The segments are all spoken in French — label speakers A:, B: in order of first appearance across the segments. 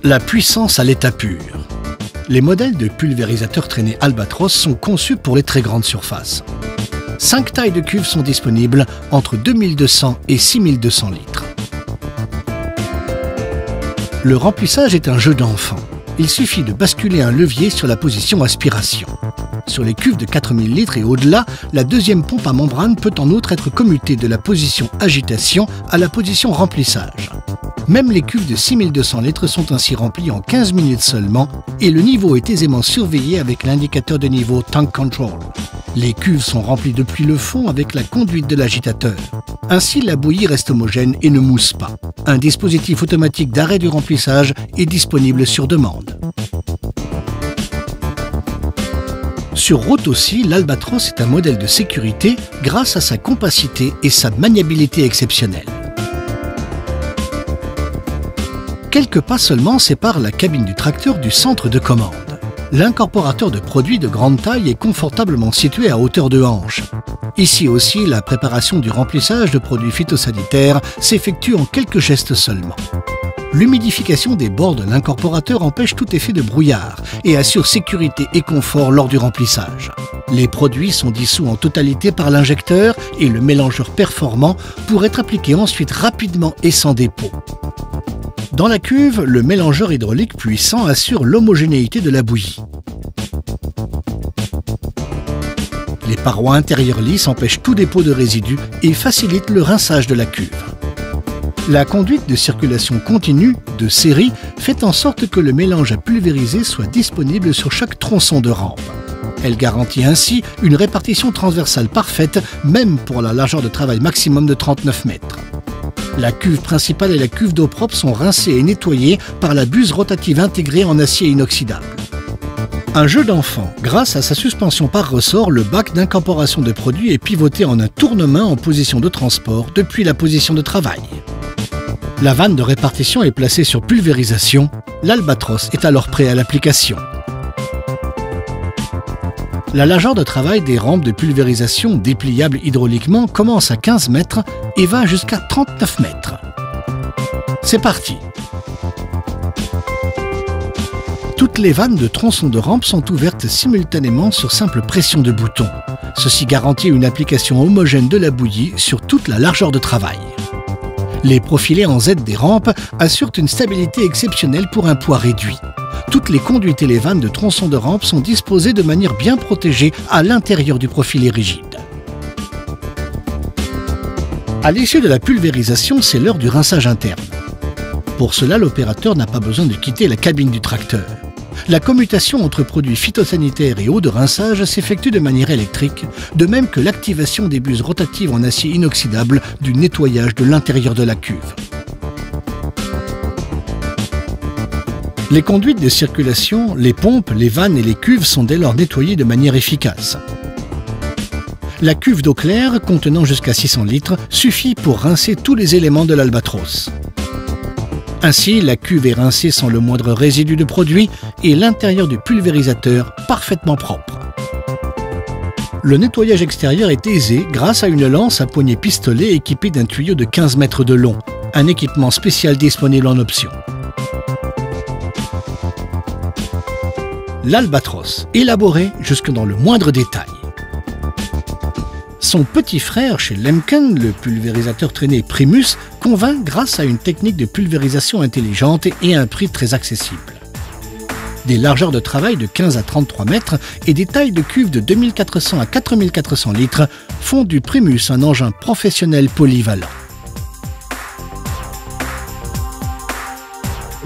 A: La puissance à l'état pur. Les modèles de pulvérisateurs traînés Albatros sont conçus pour les très grandes surfaces. 5 tailles de cuves sont disponibles entre 2200 et 6200 litres. Le remplissage est un jeu d'enfant. Il suffit de basculer un levier sur la position aspiration. Sur les cuves de 4000 litres et au-delà, la deuxième pompe à membrane peut en outre être commutée de la position agitation à la position remplissage. Même les cuves de 6200 litres sont ainsi remplies en 15 minutes seulement et le niveau est aisément surveillé avec l'indicateur de niveau Tank Control. Les cuves sont remplies depuis le fond avec la conduite de l'agitateur. Ainsi, la bouillie reste homogène et ne mousse pas. Un dispositif automatique d'arrêt du remplissage est disponible sur demande. Sur route aussi, l'Albatros est un modèle de sécurité grâce à sa compacité et sa maniabilité exceptionnelle. Quelques pas seulement séparent la cabine du tracteur du centre de commande. L'incorporateur de produits de grande taille est confortablement situé à hauteur de hanche. Ici aussi, la préparation du remplissage de produits phytosanitaires s'effectue en quelques gestes seulement. L'humidification des bords de l'incorporateur empêche tout effet de brouillard et assure sécurité et confort lors du remplissage. Les produits sont dissous en totalité par l'injecteur et le mélangeur performant pour être appliqué ensuite rapidement et sans dépôt. Dans la cuve, le mélangeur hydraulique puissant assure l'homogénéité de la bouillie. Les parois intérieures lisses empêchent tout dépôt de résidus et facilitent le rinçage de la cuve. La conduite de circulation continue, de série, fait en sorte que le mélange à pulvériser soit disponible sur chaque tronçon de rampe. Elle garantit ainsi une répartition transversale parfaite, même pour la largeur de travail maximum de 39 mètres. La cuve principale et la cuve d'eau propre sont rincées et nettoyées par la buse rotative intégrée en acier inoxydable. Un jeu d'enfant. Grâce à sa suspension par ressort, le bac d'incorporation de produits est pivoté en un tournement en position de transport depuis la position de travail. La vanne de répartition est placée sur pulvérisation. L'Albatros est alors prêt à l'application. La largeur de travail des rampes de pulvérisation dépliables hydrauliquement commence à 15 mètres et va jusqu'à 39 mètres. C'est parti! Toutes les vannes de tronçons de rampe sont ouvertes simultanément sur simple pression de bouton. Ceci garantit une application homogène de la bouillie sur toute la largeur de travail. Les profilés en Z des rampes assurent une stabilité exceptionnelle pour un poids réduit. Toutes les conduites et les vannes de tronçons de rampe sont disposées de manière bien protégée à l'intérieur du profilé rigide. À l'issue de la pulvérisation, c'est l'heure du rinçage interne. Pour cela, l'opérateur n'a pas besoin de quitter la cabine du tracteur. La commutation entre produits phytosanitaires et eau de rinçage s'effectue de manière électrique, de même que l'activation des buses rotatives en acier inoxydable du nettoyage de l'intérieur de la cuve. Les conduites de circulation, les pompes, les vannes et les cuves sont dès lors nettoyées de manière efficace. La cuve d'eau claire, contenant jusqu'à 600 litres, suffit pour rincer tous les éléments de l'Albatros. Ainsi, la cuve est rincée sans le moindre résidu de produit et l'intérieur du pulvérisateur parfaitement propre. Le nettoyage extérieur est aisé grâce à une lance à poignée pistolet équipée d'un tuyau de 15 mètres de long, un équipement spécial disponible en option. L'Albatros, élaboré jusque dans le moindre détail. Son petit frère chez Lemken, le pulvérisateur traîné Primus, convainc grâce à une technique de pulvérisation intelligente et un prix très accessible. Des largeurs de travail de 15 à 33 mètres et des tailles de cuves de 2400 à 4400 litres font du Primus un engin professionnel polyvalent.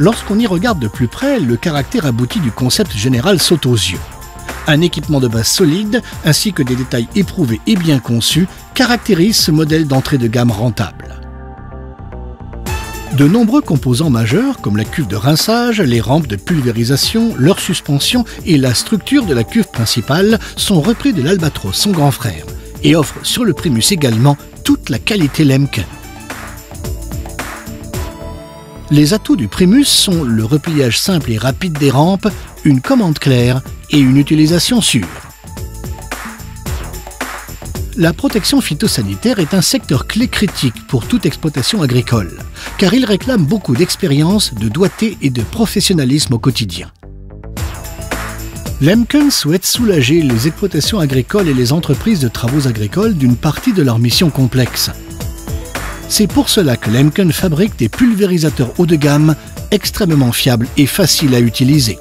A: Lorsqu'on y regarde de plus près, le caractère abouti du concept général saute aux yeux. Un équipement de base solide, ainsi que des détails éprouvés et bien conçus, caractérisent ce modèle d'entrée de gamme rentable. De nombreux composants majeurs, comme la cuve de rinçage, les rampes de pulvérisation, leur suspension et la structure de la cuve principale, sont repris de l'Albatros, son grand frère, et offrent sur le Primus également toute la qualité Lemken. Les atouts du Primus sont le repliage simple et rapide des rampes, une commande claire et une utilisation sûre. La protection phytosanitaire est un secteur clé critique pour toute exploitation agricole, car il réclame beaucoup d'expérience, de doigté et de professionnalisme au quotidien. Lemken souhaite soulager les exploitations agricoles et les entreprises de travaux agricoles d'une partie de leur mission complexe. C'est pour cela que Lemken fabrique des pulvérisateurs haut de gamme, extrêmement fiables et faciles à utiliser.